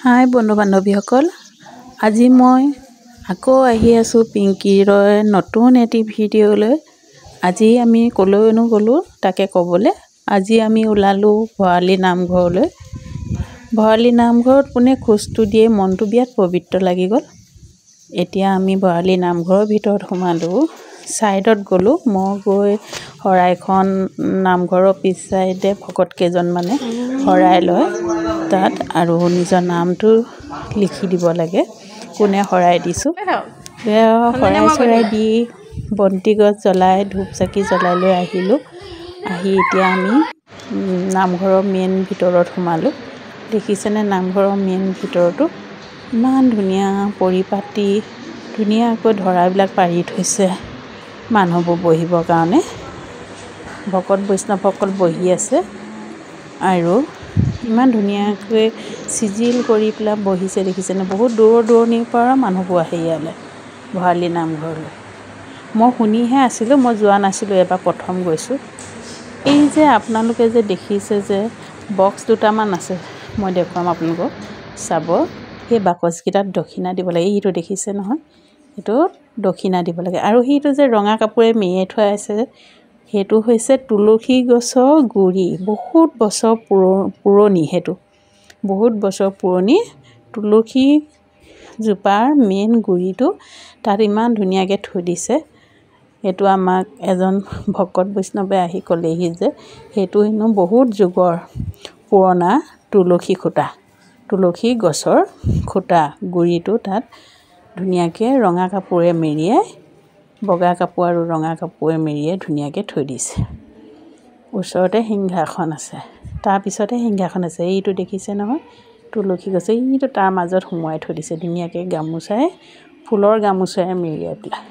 হাই বন্ধু বান্ধৱীসকল, আজি মই আকৌ আহি আছোঁ পিংকীৰ নতুন এটি ভিডিঅ'লৈ। আজি আমি ক'লৈনো গ'লোঁ তাকে ক'বলৈ। আজি আমি ওলালোঁ ভৰালী নামঘৰলৈ। ভৰালী নামঘৰত পোনে খোজটো দিয়ে মনটো বিৰাট পবিত্ৰ লাগি গ'ল। এতিয়া আমি ভৰালী নামঘৰৰ ভিতৰত সোমালোঁ। ছাইডত গ'লোঁ, মই গৈ শৰাইখন নামঘৰৰ পিছ ছাইডে ভকত কেইজনমানে শৰাই লয় তাত, আৰু নিজৰ নামটো লিখি দিব লাগে কোনে শৰাই দিছোঁ। শৰাই চৰাই দি বন্তি গছ জ্বলাই ধূপ চাকি জ্বলাই লৈ আহিলোঁ। আহি এতিয়া আমি নামঘৰৰ মেইন ভিতৰত সোমালোঁ। দেখিছেনে নামঘৰৰ মেইন ভিতৰতো ইমান ধুনীয়া পৰিপাটি, ধুনীয়াকৈ ধৰাবিলাক পাৰি থৈছে মানুহবোৰ বহিবৰ কাৰণে। ভকত বৈষ্ণৱসকল বহি আছে আৰু ইমান ধুনীয়াকৈ চিজিল কৰি পেলাই বহিছে। দেখিছেনে, বহুত দূৰৰ দূৰণিৰ পৰা মানুহবোৰ আহে ইয়ালৈ ভৰালী নামঘৰলৈ। মই শুনিহে আছিলোঁ, মই যোৱা নাছিলোঁ, এবাৰ প্ৰথম গৈছোঁ। এই যে আপোনালোকে যে দেখিছে যে বক্স দুটামান আছে, মই দেখুৱাম আপোনালোকক চাব। সেই বাকচকেইটাত দক্ষিণা দিব লাগে। এইটো দেখিছে নহয়, সেইটো দক্ষিণা দিব লাগে। আৰু সেইটো যে ৰঙা কাপোৰে মেৰিয়াই থোৱা আছে, সেইটো হৈছে তুলসী গছৰ গুৰি। বহুত বছৰ পুৰণি, সেইটো বহুত বছৰ পুৰণি তুলসী জোপাৰ মেইন গুৰিটো তাত ইমান ধুনীয়াকৈ থৈ দিছে। সেইটো আমাক এজন ভকত বৈষ্ণৱে আহি ক'লেহি যে সেইটো হেনো বহুত যুগৰ পুৰণা তুলসী খুঁটা, তুলসী গছৰ খুঁটা গুৰিটো তাত ধুনীয়াকৈ ৰঙা কাপোৰে মেৰিয়াই, বগা কাপোৰ আৰু ৰঙা কাপোৰে মেৰিয়াই ধুনীয়াকৈ থৈ দিছে। ওচৰতে সিংহাসন আছে, তাৰপিছতে সিংহাসন আছে। এইটো দেখিছে নহয় তুলসী গছ, এইটো তাৰ মাজত সোমোৱাই থৈ দিছে ধুনীয়াকৈ গামোচাৰে, ফুলৰ গামোচাৰে মেৰিয়াই পেলাই।